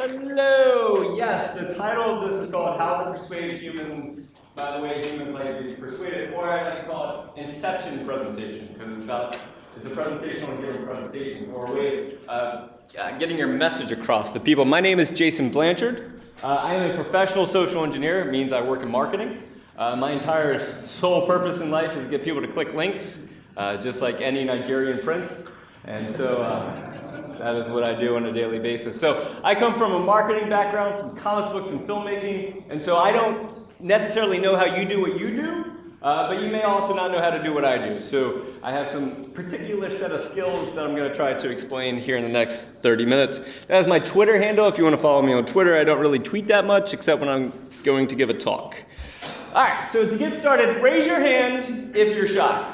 Hello! Yes, the title of this is called How to Persuade Humans. By the way, humans like to be persuaded, or I like to call it Inception Presentation, because it's a presentation on giving presentation, or a way of getting your message across to people. My name is Jason Blanchard. I am a professional social engineer. It means I work in marketing. My entire sole purpose in life is to get people to click links, just like any Nigerian prince. And so that is what I do on a daily basis. So I come from a marketing background, from comic books and filmmaking, and so I don't necessarily know how you do what you do, but you may also not know how to do what I do. So I have some particular set of skills that I'm going to try to explain here in the next 30 minutes. That is my Twitter handle. If you want to follow me on Twitter, I don't really tweet that much except when I'm going to give a talk. All right, so to get started, raise your hand if you're shy.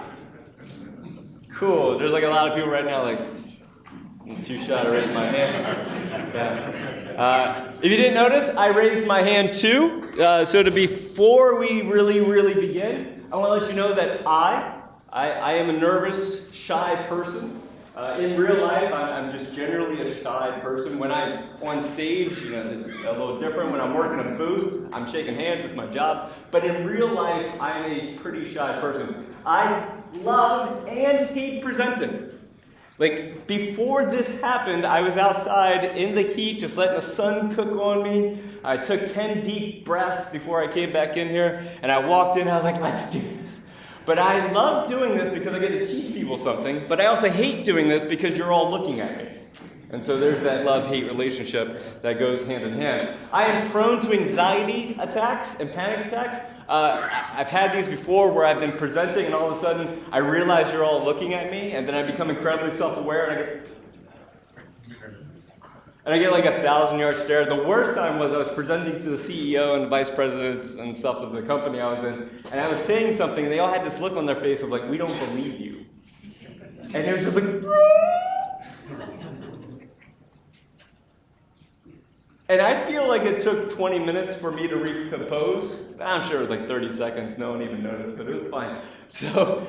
Cool. There's like a lot of people right now like, I'm too shy to raise my hand. Yeah. If you didn't notice, I raised my hand too. So before we really begin, I want to let you know that I am a nervous, shy person. In real life, I'm just generally a shy person. When I'm on stage, it's a little different. When I'm working in a booth, I'm shaking hands, it's my job. But in real life, I'm a pretty shy person. I love and hate presenting. Like, before this happened, I was outside in the heat, just letting the sun cook on me. I took 10 deep breaths before I came back in here, and I walked in, and I was like, let's do this. But I love doing this because I get to teach people something, but I also hate doing this because you're all looking at me. And so there's that love-hate relationship that goes hand in hand. I am prone to anxiety attacks and panic attacks. I've had these before where I've been presenting and all of a sudden I realize you're all looking at me, and then I become incredibly self-aware and I get like a 1,000-yard stare. The worst time was I was presenting to the CEO and the vice presidents and stuff of the company I was in, and I was saying something, and they all had this look on their face of like, we don't believe you. And it was just like, and I feel like it took 20 minutes for me to recompose. I'm sure it was like 30 seconds. No one even noticed, but it was fine. So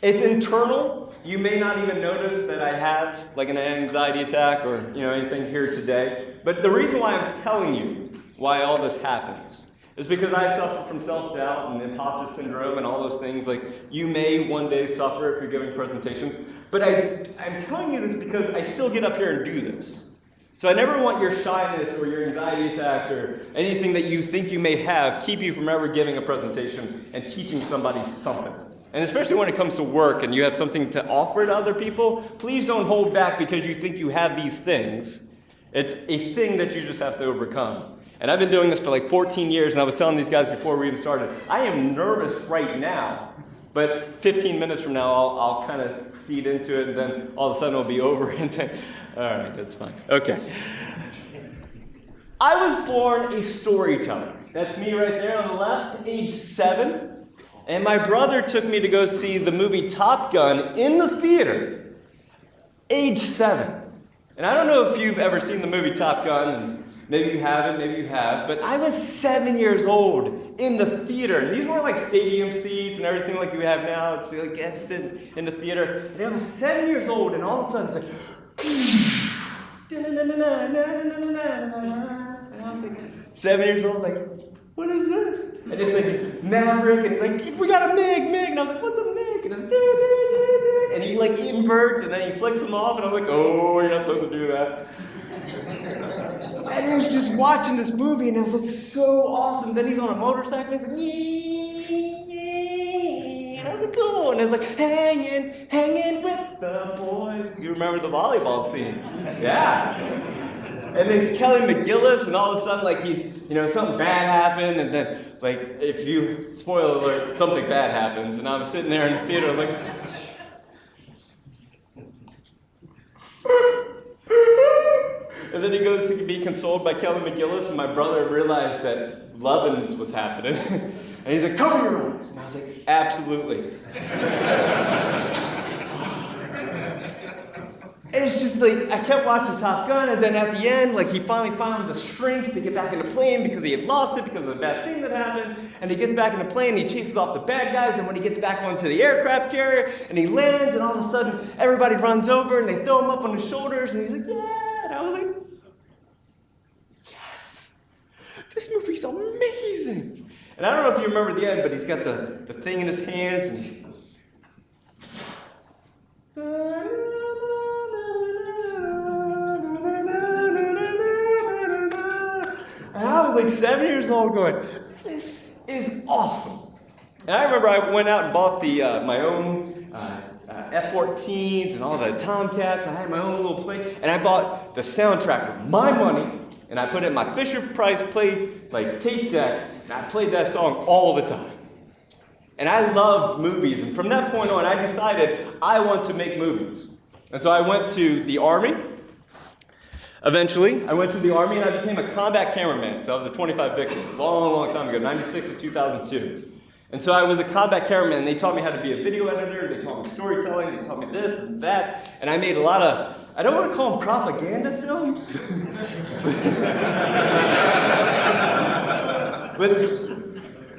it's internal. You may not even notice that I have like an anxiety attack or anything here today. But the reason why I'm telling you why all this happens is because I suffer from self-doubt and imposter syndrome and all those things. Like, you may one day suffer if you're giving presentations. But I'm telling you this because I still get up here and do this. So I never want your shyness or your anxiety attacks or anything that you think you may have keep you from ever giving a presentation and teaching somebody something. And especially when it comes to work and you have something to offer to other people, please don't hold back because you think you have these things. It's a thing that you just have to overcome. And I've been doing this for like 14 years, and I was telling these guys before we even started, I am nervous right now. But 15 minutes from now, I'll kind of seed into it, and then all of a sudden it'll be over. And then, all right, that's fine. Okay. I was born a storyteller. That's me right there on the left, age 7. And my brother took me to go see the movie Top Gun in the theater, age 7. And I don't know if you've ever seen the movie Top Gun, and maybe you haven't, maybe you have, but I was 7 years old in the theater. And these weren't like stadium seats and everything like we have now. It's like you sit in the theater. And I was 7 years old, and all of a sudden it's like, and I was like, 7 years old, like, what is this? And it's like Maverick, and he's like, we got a MiG. And I was like, what's a MiG? And it's and he like inverts, and then he flicks them off, and I'm like, oh, you're not supposed to do that. And I was just watching this movie, and it was like so awesome. Then he's on a motorcycle, and he's like, and I was like, cool. And it's like, hanging with the boys. You remember the volleyball scene? Yeah. And it's Kelly McGillis, and all of a sudden, like, something bad happened, and then, like, if you, spoiler alert, something bad happens, and I was sitting there in the theater, like, and then he goes to be consoled by Kelly McGillis, and my brother realized that Lovins was happening, and he's like, cover your eyes, and I was like, absolutely. And it's just like, I kept watching Top Gun, and then at the end, like, he finally found the strength to get back in the plane because he had lost it because of the bad thing that happened. And he gets back in the plane, and he chases off the bad guys, and when he gets back onto the aircraft carrier, and he lands, and all of a sudden, everybody runs over, and they throw him up on his shoulders, and he's like, yeah. And I was like, this movie's amazing. And I don't know if you remember the end, but he's got the thing in his hands, and and I was like 7 years old going, this is awesome. And I remember I went out and bought my own F-14s and all the Tomcats. I had my own little play, and I bought the soundtrack with my money, and I put it in my Fisher-Price tape deck, and I played that song all the time. And I loved movies, and from that point on, I decided I want to make movies. And so I went to the Army. Eventually, I went to the Army, and I became a combat cameraman. So I was a 25 victim, long time ago, 96 to 2002. And so I was a combat cameraman. They taught me how to be a video editor. They taught me storytelling. They taught me this and that. And I made a lot of, I don't want to call them propaganda films. But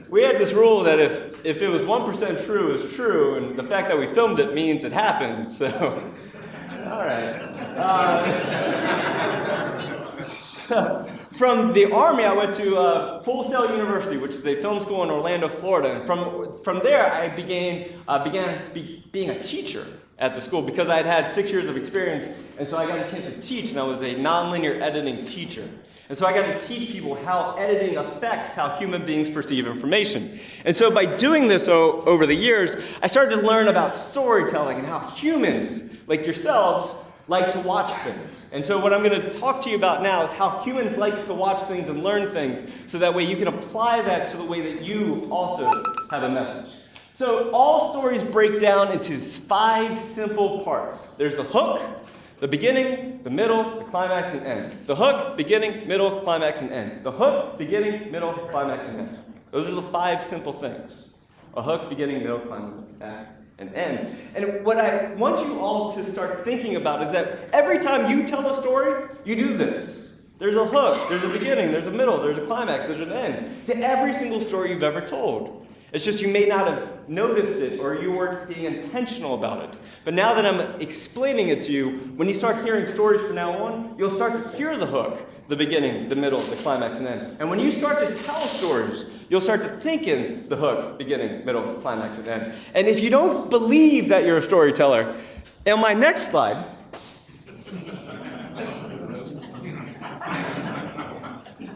we had this rule that if it was 1% true, it was true. And the fact that we filmed it means it happened. So, all right. So, from the Army, I went to Full Sail University, which is a film school in Orlando, Florida. And from there, I began being a teacher at the school because I had had 6 years of experience. And so I got a chance to teach, and I was a nonlinear editing teacher. And so I got to teach people how editing affects how human beings perceive information. And so by doing this over the years, I started to learn about storytelling and how humans, like yourselves, like to watch things. And so what I'm going to talk to you about now is how humans like to watch things and learn things, so that way you can apply that to the way that you also have a message. So all stories break down into 5 simple parts. There's the hook, the beginning, the middle, the climax, and end. The hook, beginning, middle, climax, and end. The hook, beginning, middle, climax, and end. Those are the 5 simple things. A hook, beginning, middle, climax, and end. And what I want you all to start thinking about is that every time you tell a story, you do this. There's a hook, there's a beginning, there's a middle, there's a climax, there's an end to every single story you've ever told. It's just you may not have noticed it, or you weren't being intentional about it. But now that I'm explaining it to you, when you start hearing stories from now on, you'll start to hear the hook, the beginning, the middle, the climax, and end. And when you start to tell stories, you'll start to think in the hook, beginning, middle, climax, and end. And if you don't believe that you're a storyteller, on my next slide,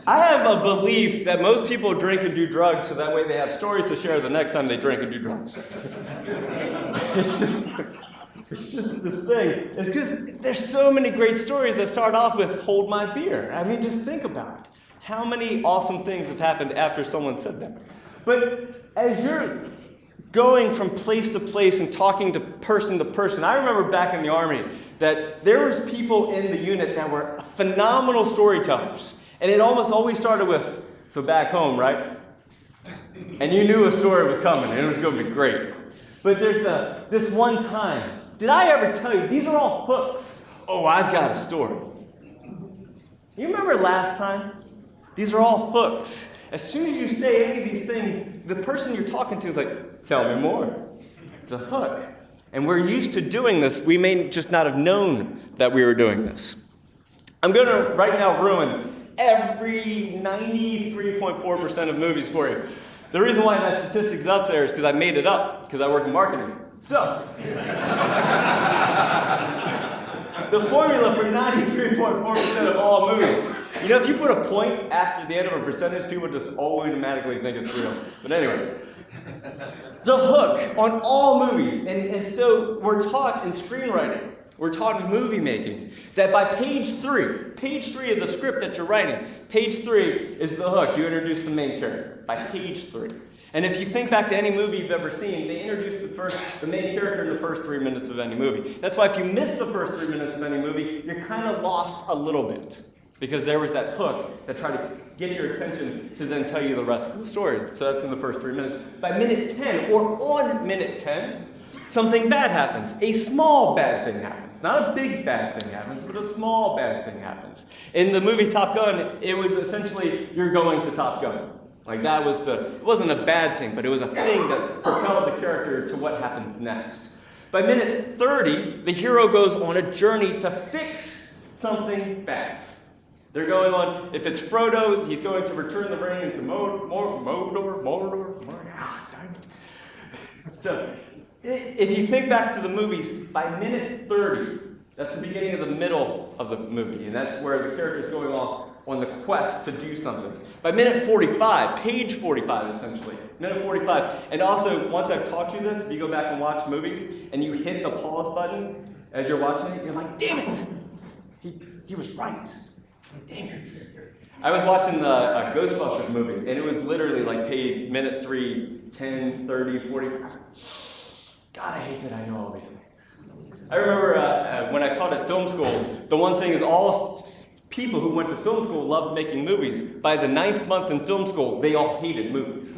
I have a belief that most people drink and do drugs so that way they have stories to share the next time they drink and do drugs. It's just the thing. It's because there's so many great stories that start off with, hold my beer. I mean, just think about it. How many awesome things have happened after someone said that? But as you're going from place to place and talking to person, I remember back in the Army that there was people in the unit that were phenomenal storytellers. And it almost always started with, so back home, right? And you knew a story was coming, and it was going to be great. But there's this one time. Did I ever tell you, these are all hooks? Oh, I've got a story. You remember last time? These are all hooks. As soon as you say any of these things, the person you're talking to is like, tell me more. It's a hook. And we're used to doing this. We may just not have known that we were doing this. I'm going to right now ruin every 93.4% of movies for you. The reason why that statistic's up there is because I made it up, because I work in marketing. So, the formula for 93.4% of all movies. You know, if you put a point after the end of a percentage, people just automatically think it's real. But anyway, the hook on all movies. And so we're taught in screenwriting, we're taught in movie making, that by page 3 of the script that you're writing, page 3 is the hook. You introduce the main character by page 3. And if you think back to any movie you've ever seen, they introduce the main character in the first 3 minutes of any movie. That's why if you miss the first 3 minutes of any movie, you're kind of lost a little bit. Because there was that hook that tried to get your attention to then tell you the rest of the story. So that's in the first 3 minutes. By minute 10, or on minute 10, something bad happens. A small bad thing happens. Not a big bad thing happens, but a small bad thing happens. In the movie Top Gun, it was essentially, you're going to Top Gun. Like that was it wasn't a bad thing, but it was a thing that propelled the character to what happens next. By minute 30, the hero goes on a journey to fix something bad. They're going on, if it's Frodo, he's going to return the ring into Mordor. So, if you think back to the movies, by minute 30, that's the beginning of the middle of the movie, and that's where the character is going off on the quest to do something. By minute 45, page 45 essentially, minute 45, and also, once I've taught you this, if you go back and watch movies, and you hit the pause button as you're watching it, you're like, damn it! He was right. Dang it. I was watching a Ghostbusters movie, and it was literally like paid minute 3, 10, 30, 40. I was like, God, I hate that I know all these things. I remember when I taught at film school, the one thing is all people who went to film school loved making movies. By the 9th month in film school, they all hated movies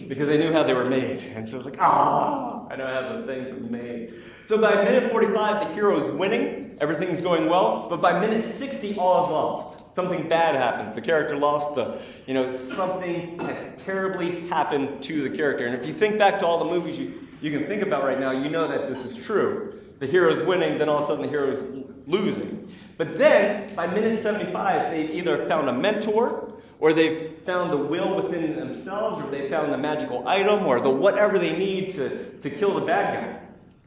because they knew how they were made. And so it's like, I know how the things were made. So by minute 45, the hero is winning. Everything's going well. But by minute 60, all is lost. Something bad happens. The character lost something has terribly happened to the character. And if you think back to all the movies you can think about right now, you know that this is true. The hero's winning, then all of a sudden the hero's losing. But then, by minute 75, they either found a mentor, or they've found the will within themselves, or they found the magical item, or the whatever they need to kill the bad guy.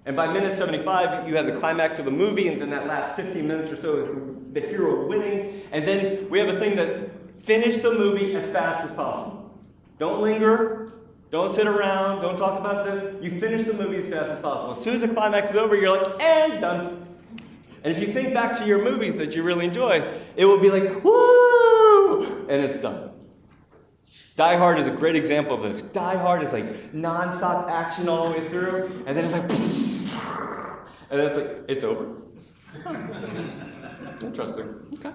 And by minute 75, you have the climax of the movie, and then that last 15 minutes or so is the hero winning. And then we have a thing that finish the movie as fast as possible. Don't linger. Don't sit around. Don't talk about this. You finish the movie as fast as possible. As soon as the climax is over, you're like, and done. And if you think back to your movies that you really enjoy, it will be like, woo! And it's done. Die Hard is a great example of this. Die Hard is like non-stop action all the way through, and then it's like, and then it's like, it's over. Interesting. Okay.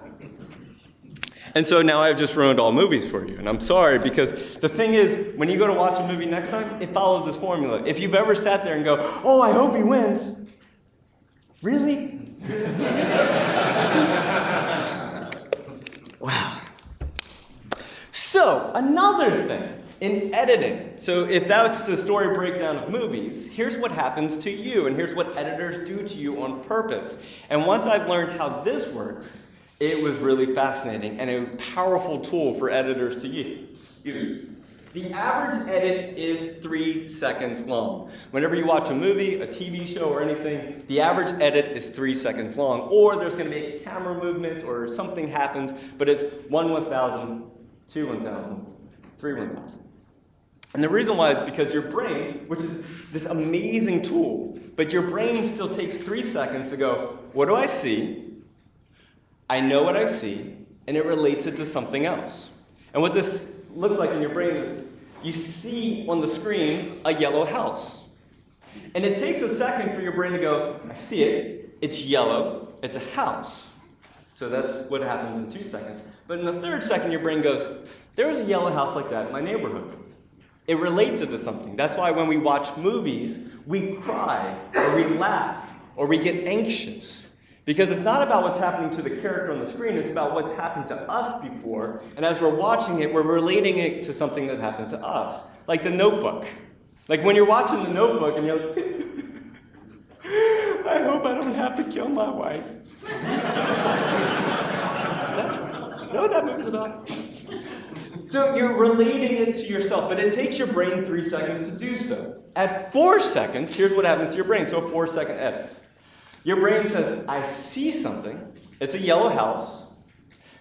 And so now I've just ruined all movies for you, and I'm sorry, because the thing is, when you go to watch a movie next time, it follows this formula. If you've ever sat there and go, oh, I hope he wins. Really? Wow. So, another thing, in editing. So if that's the story breakdown of movies, here's what happens to you, and here's what editors do to you on purpose. And once I've learned how this works, it was really fascinating and a powerful tool for editors to use. The average edit is 3 seconds long. Whenever you watch a movie, a TV show, or anything, the average edit is 3 seconds long. Or there's going to be a camera movement or something happens, but it's 1 1,000, 2 1,000, 3 1,000. And the reason why is because your brain, which is this amazing tool, but your brain still takes 3 seconds to go, what do I see? I know what I see, and it relates it to something else. And what this looks like in your brain is you see on the screen a yellow house. And it takes a second for your brain to go, I see it, it's yellow, it's a house. So that's what happens in 2 seconds. But in the 3rd second, your brain goes, there was a yellow house like that in my neighborhood. It relates it to something. That's why when we watch movies, we cry, or we laugh, or we get anxious. Because it's not about what's happening to the character on the screen, it's about what's happened to us before, and as we're watching it, we're relating it to something that happened to us. Like The Notebook. Like when you're watching The Notebook and you're like, I hope I don't have to kill my wife. Is that what that movie's about? So you're relating it to yourself, but it takes your brain 3 seconds to do so. At 4 seconds, here's what happens to your brain, so a 4-second edit. Your brain says, I see something. It's a yellow house.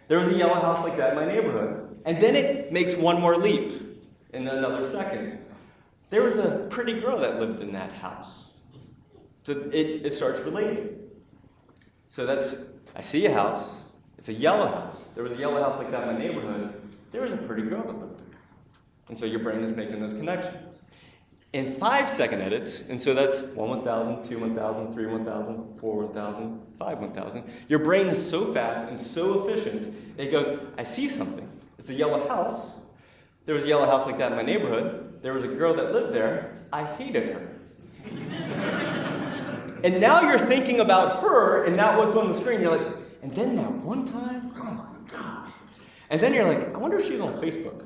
There was a yellow house like that in my neighborhood. And then it makes one more leap in another second. There was a pretty girl that lived in that house. So it starts relating. So that's, I see a house. It's a yellow house. There was a yellow house like that in my neighborhood. There was a pretty girl that lived there. And so your brain is making those connections. In 5-second edits, and so that's 1 1,000, 2 1,000, 3 1,000, 4 1,000, 5 1,000. Your brain is so fast and so efficient, it goes, I see something. It's a yellow house. There was a yellow house like that in my neighborhood. There was a girl that lived there. I hated her. And now you're thinking about her, and now what's on the screen, you're like, and then that one time, oh my God. And then you're like, I wonder if she's on Facebook.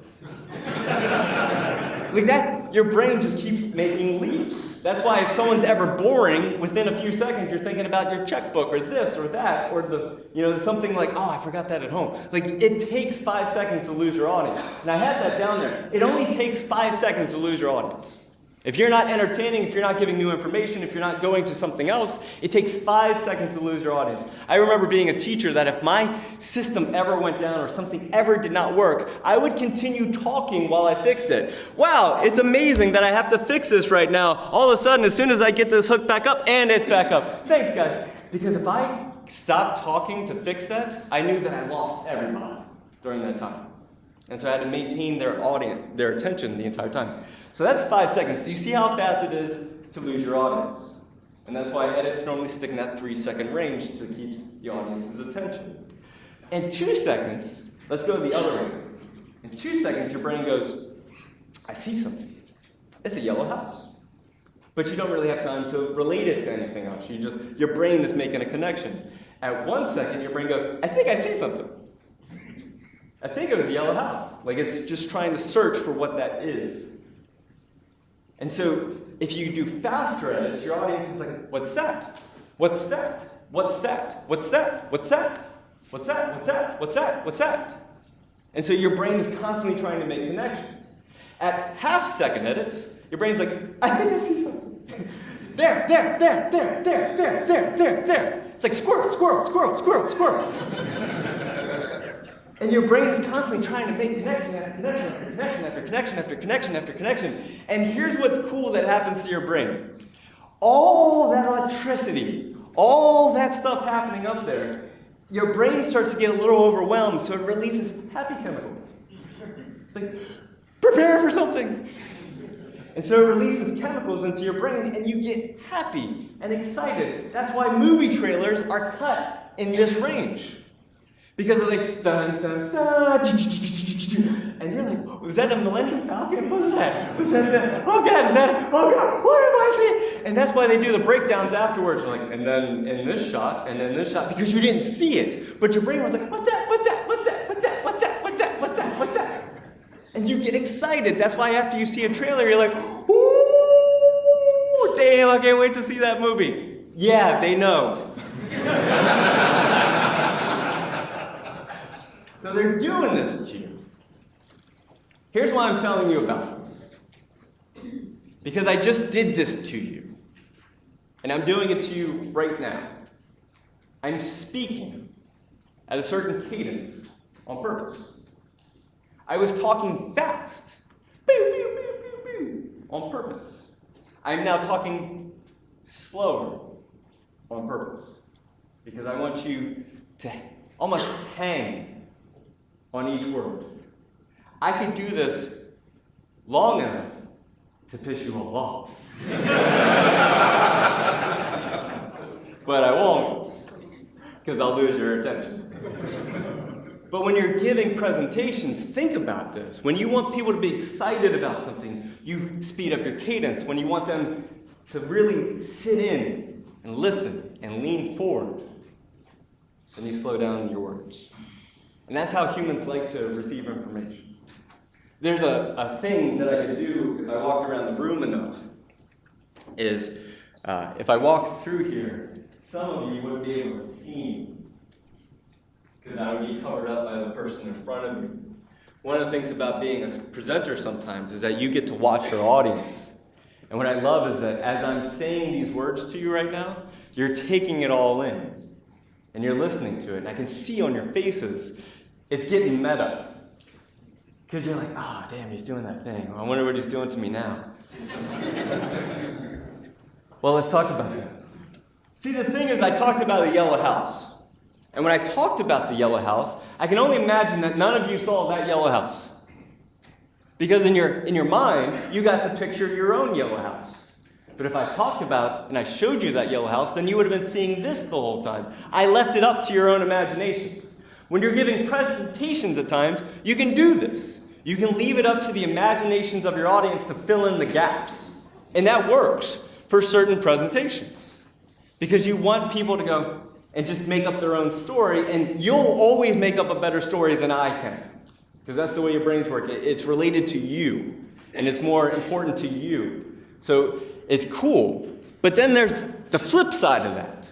Like that's, your brain just keeps making leaps. That's why if someone's ever boring, within a few seconds you're thinking about your checkbook or this or that or something like, oh, I forgot that at home. Like it takes 5 seconds to lose your audience. And I had that down there. It only takes 5 seconds to lose your audience. If you're not entertaining, if you're not giving new information, if you're not going to something else, it takes 5 seconds to lose your audience. I remember being a teacher that if my system ever went down or something ever did not work, I would continue talking while I fixed it. Wow, it's amazing that I have to fix this right now. All of a sudden, as soon as I get this hook back up, and it's back up. Thanks, guys. Because if I stopped talking to fix that, I knew that I lost everybody during that time. And so I had to maintain their audience, their attention the entire time. So that's 5 seconds. Do you see how fast it is to lose your audience? And that's why edits normally stick in that 3-second range to keep the audience's attention. In 2 seconds, let's go the other way. In 2 seconds, your brain goes, I see something. It's a yellow house. But you don't really have time to relate it to anything else. Your brain is making a connection. At 1 second, your brain goes, I think I see something. I think it was a yellow house. Like it's just trying to search for what that is. And so, if you do faster edits, your audience is like, what's that? What's that? What's that? What's that? What's that? What's that? What's that? What's that? What's that? And so your brain is constantly trying to make connections. At half-second edits, your brain's like, I think I see something. There. It's like squirrel, squirrel, squirrel, squirrel, squirrel. And your brain is constantly trying to make connection after connection after connection after connection after connection after connection. And here's what's cool that happens to your brain. All that electricity, all that stuff happening up there, your brain starts to get a little overwhelmed, so it releases happy chemicals. It's like, prepare for something. And so it releases chemicals into your brain, and you get happy and excited. That's why movie trailers are cut in this range. Because it's like, dun, dun, dun, and you're like, was that a Millennium Falcon? What was that? Was that? Oh God, is that? Oh God, what am I seeing? And that's why they do the breakdowns afterwards. You're like, and then in this shot, and then this shot, because you didn't see it. But your brain was like, what's that? What's that? What's that? What's that? What's that? What's that? What's that? What's that? And you get excited. That's why after you see a trailer, you're like, ooh, damn, I can't wait to see that movie. Yeah, they know. So they're doing this to you. Here's why I'm telling you about this. Because I just did this to you. And I'm doing it to you right now. I'm speaking at a certain cadence on purpose. I was talking fast on purpose. I'm now talking slower on purpose. Because I want you to almost hang on each word. I could do this long enough to piss you all off. But I won't, because I'll lose your attention. But when you're giving presentations, think about this. When you want people to be excited about something, you speed up your cadence. When you want them to really sit in and listen and lean forward, then you slow down your words. And that's how humans like to receive information. There's a thing that I can do if I walk around the room enough, is if I walk through here, some of you wouldn't be able to see me, because I would be covered up by the person in front of me. One of the things about being a presenter sometimes is that you get to watch your audience. And what I love is that as I'm saying these words to you right now, you're taking it all in. And you're listening to it. And I can see on your faces, it's getting meta. Because you're like, oh, damn, he's doing that thing. I wonder what he's doing to me now. Well, let's talk about that. See, the thing is, I talked about a yellow house. And when I talked about the yellow house, I can only imagine that none of you saw that yellow house. Because in your mind, you got to picture your own yellow house. But if I talked about and I showed you that yellow house, then you would have been seeing this the whole time. I left it up to your own imaginations. When you're giving presentations at times, you can do this. You can leave it up to the imaginations of your audience to fill in the gaps. And that works for certain presentations. Because you want people to go, and just make up their own story, and you'll always make up a better story than I can. Because that's the way your brains work. It's related to you, and it's more important to you. So it's cool. But then there's the flip side of that.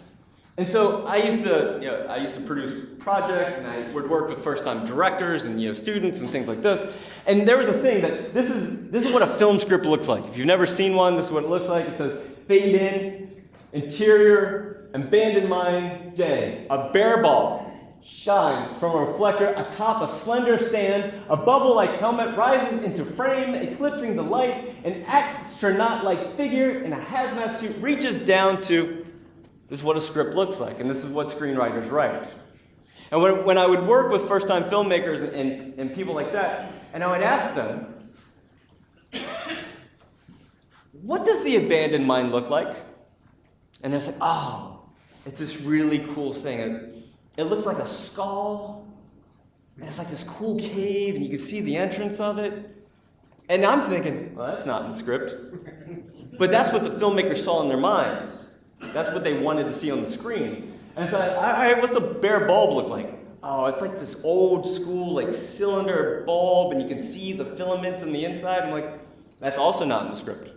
And so I used to produce projects, and I would work with first-time directors and students and things like this. And there was a thing that this is what a film script looks like. If you've never seen one, this is what it looks like. It says fade in, interior, abandoned mine, day. A bear ball shines from a reflector atop a slender stand. A bubble-like helmet rises into frame, eclipsing the light. An astronaut-like figure in a hazmat suit reaches down to. This is what a script looks like, and this is what screenwriters write. And when I would work with first-time filmmakers and people like that, and I would ask them, what does the abandoned mine look like? And they're like, oh, it's this really cool thing. It looks like a skull, and it's like this cool cave, and you can see the entrance of it. And I'm thinking, well, that's not in the script. But that's what the filmmakers saw in their minds. That's what they wanted to see on the screen. And so, all right, what's a bare bulb look like? Oh, it's like this old school, like cylinder bulb, and you can see the filaments on the inside. I'm like, that's also not in the script.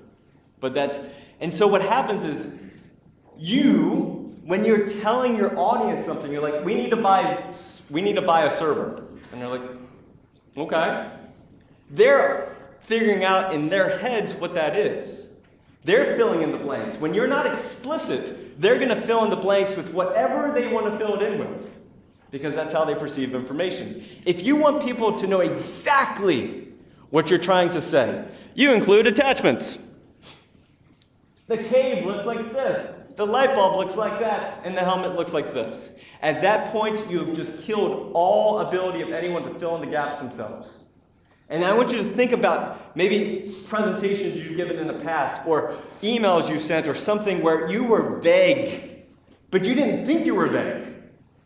And so what happens is, when you're telling your audience something, you're like, we need to buy a server. And they're like, okay. They're figuring out in their heads what that is. They're filling in the blanks. When you're not explicit, they're going to fill in the blanks with whatever they want to fill it in with, because that's how they perceive information. If you want people to know exactly what you're trying to say, you include attachments. The cave looks like this, the light bulb looks like that, and the helmet looks like this. At that point, you've just killed all ability of anyone to fill in the gaps themselves. And I want you to think about maybe presentations you've given in the past, or emails you sent, or something where you were vague, but you didn't think you were vague,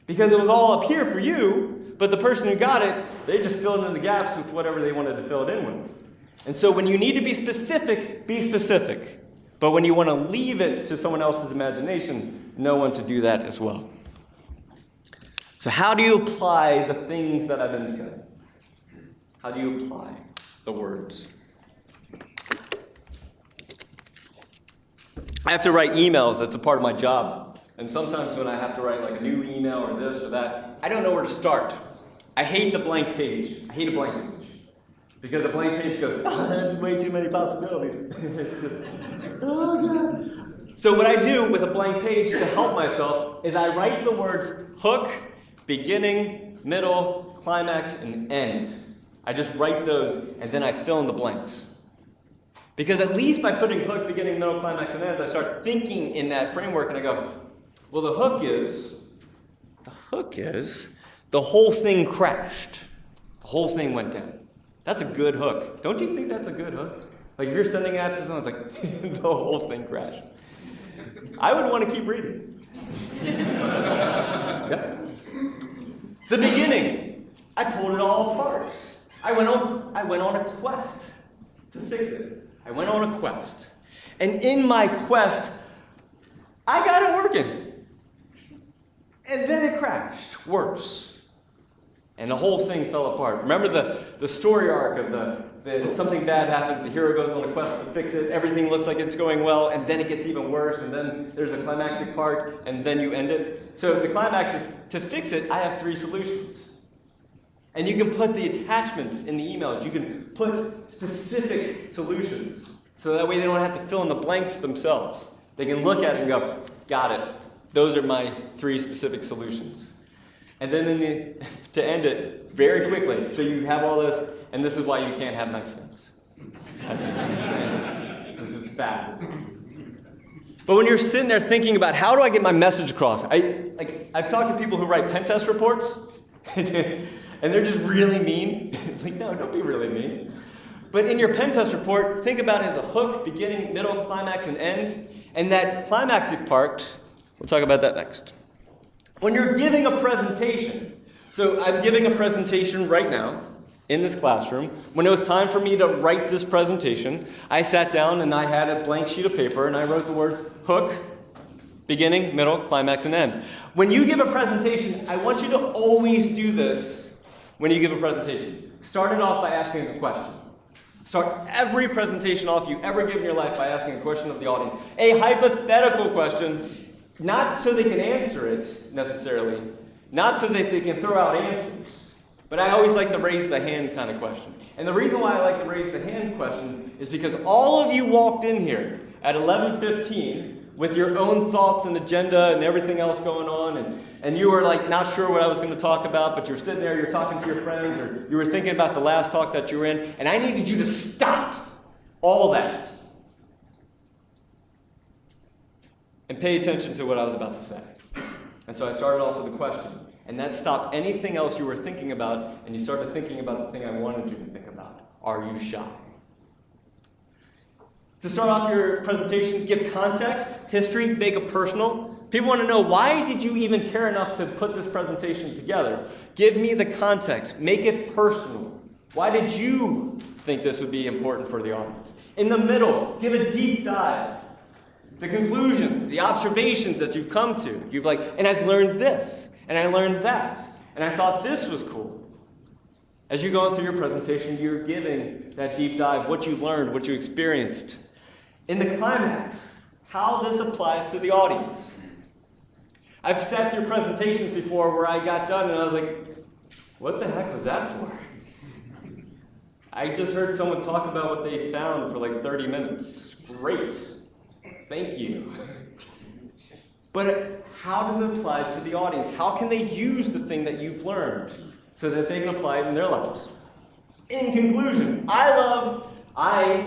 because it was all up here for you, but the person who got it, they just filled in the gaps with whatever they wanted to fill it in with. And so when you need to be specific, be specific. But when you want to leave it to someone else's imagination, know when to do that as well. So how do you apply the things that I've been saying? How do you apply the words? I have to write emails. That's a part of my job. And sometimes when I have to write like a new email or this or that, I don't know where to start. I hate the blank page. I hate a blank page. Because a blank page goes, oh, that's way too many possibilities. It's just, oh, God. So what I do with a blank page to help myself is I write the words hook, beginning, middle, climax, and end. I just write those, and then I fill in the blanks. Because at least by putting hook, beginning, middle, climax, and end, I start thinking in that framework, and I go, well, the hook is, the whole thing crashed. The whole thing went down. That's a good hook. Don't you think that's a good hook? Like if you're sending that to someone, it's like, the whole thing crashed. I would want to keep reading. Yeah. The beginning, I pulled it all apart. I went on a quest to fix it. I went on a quest. And in my quest, I got it working. And then it crashed, worse. And the whole thing fell apart. Remember the story arc of the something bad happens, the hero goes on a quest to fix it, everything looks like it's going well, and then it gets even worse, and then there's a climactic part, and then you end it. So the climax is, to fix it, I have 3 solutions. And you can put the attachments in the emails. You can put specific solutions. So that way they don't have to fill in the blanks themselves. They can look at it and go, got it. Those are my 3 specific solutions. And then to end it very quickly, so you have all this, and this is why you can't have nice things. That's just what I'm saying. This is fast. But when you're sitting there thinking about how do I get my message across, I've talked to people who write pen test reports, and they're just really mean. It's like, no, don't be really mean. But in your pen test report, think about it as a hook, beginning, middle, climax, and end. And that climactic part, we'll talk about that next. When you're giving a presentation, so I'm giving a presentation right now in this classroom. When it was time for me to write this presentation, I sat down and I had a blank sheet of paper and I wrote the words hook, Beginning, middle, climax, and end. When you give a presentation, I want you to always do this when you give a presentation. Start it off by asking a question. Start every presentation off you ever give in your life by asking a question of the audience. A hypothetical question, not so they can answer it necessarily, not so that they can throw out answers, but I always like the raise the hand kind of question. And the reason why I like the raise the hand question is because all of you walked in here at 11:15 with your own thoughts and agenda and everything else going on, and you were like not sure what I was going to talk about, but you're sitting there, you're talking to your friends, or you were thinking about the last talk that you were in, and I needed you to stop all that and pay attention to what I was about to say. And so I started off with a question, and that stopped anything else you were thinking about, and you started thinking about the thing I wanted you to think about. Are you shy? To start off your presentation, give context, history, make it personal. People want to know, why did you even care enough to put this presentation together? Give me the context. Make it personal. Why did you think this would be important for the audience? In the middle, give a deep dive. The conclusions, the observations that you've come to. You've like, and I've learned this, and I learned that, and I thought this was cool. As you go through your presentation, you're giving that deep dive, what you learned, what you experienced. In the climax, how this applies to the audience. I've sat through presentations before where I got done and I was like, what the heck was that for? I just heard someone talk about what they found for like 30 minutes. Great. Thank you. But how does it apply to the audience? How can they use the thing that you've learned so that they can apply it in their lives? In conclusion, I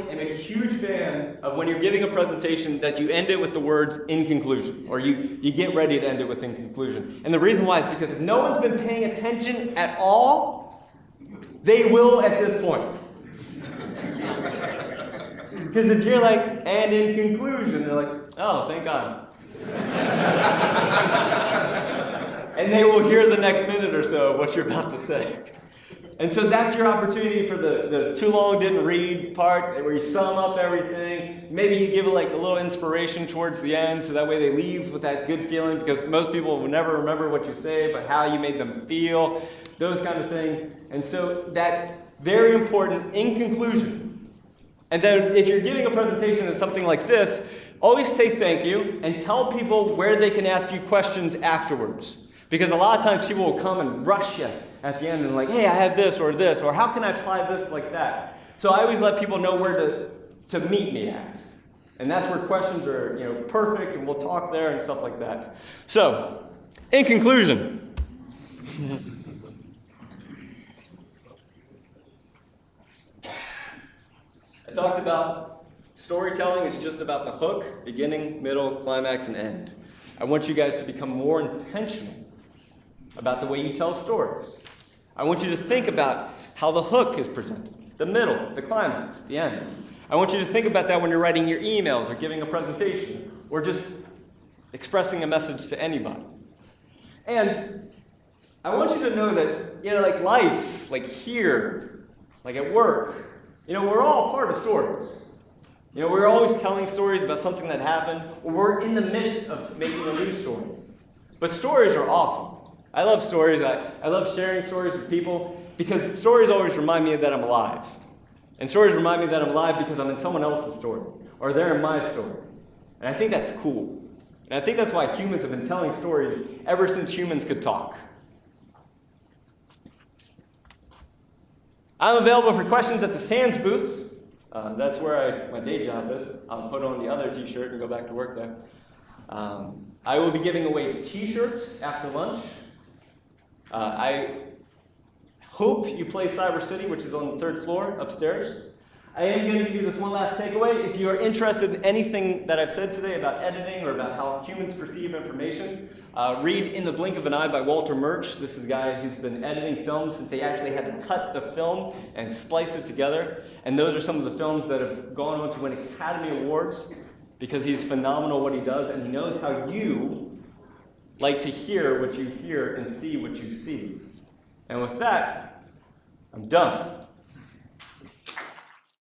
am a huge fan of when you're giving a presentation that you end it with the words in conclusion, or you get ready to end it with in conclusion. And the reason why is because if no one's been paying attention at all, they will at this point. Because if you're like, and in conclusion, they're like, oh, thank God. And they will hear the next minute or so of what you're about to say. And so that's your opportunity for the too long didn't read part, where you sum up everything. Maybe you give it like a little inspiration towards the end, so that way they leave with that good feeling, because most people will never remember what you say, but how you made them feel, those kind of things. And so that very important in conclusion. And then if you're giving a presentation of something like this, always say thank you and tell people where they can ask you questions afterwards. Because a lot of times people will come and rush you at the end and like, hey, I have this, or how can I apply this like that? So I always let people know where to meet me at. And that's where questions are, perfect, and we'll talk there and stuff like that. So, in conclusion, I talked about storytelling is just about the hook, beginning, middle, climax, and end. I want you guys to become more intentional about the way you tell stories. I want you to think about how the hook is presented, the middle, the climax, the end. I want you to think about that when you're writing your emails or giving a presentation or just expressing a message to anybody. And I want you to know that, like life, like here, like at work, we're all part of stories. We're always telling stories about something that happened, or we're in the midst of making a new story. But stories are awesome. I love stories. I love sharing stories with people because stories always remind me that I'm alive. And stories remind me that I'm alive because I'm in someone else's story, or they're in my story. And I think that's cool. And I think that's why humans have been telling stories ever since humans could talk. I'm available for questions at the Sands booth. That's where my day job is. I'll put on the other t-shirt and go back to work there. I will be giving away t-shirts after lunch. I hope you play Cyber City, which is on the 3rd floor upstairs. I am going to give you this one last takeaway. If you are interested in anything that I've said today about editing or about how humans perceive information, read In the Blink of an Eye by Walter Murch. This is a guy who's been editing films since they actually had to cut the film and splice it together. And those are some of the films that have gone on to win Academy Awards because he's phenomenal what he does, and he knows how you like to hear what you hear and see what you see. And with that, I'm done.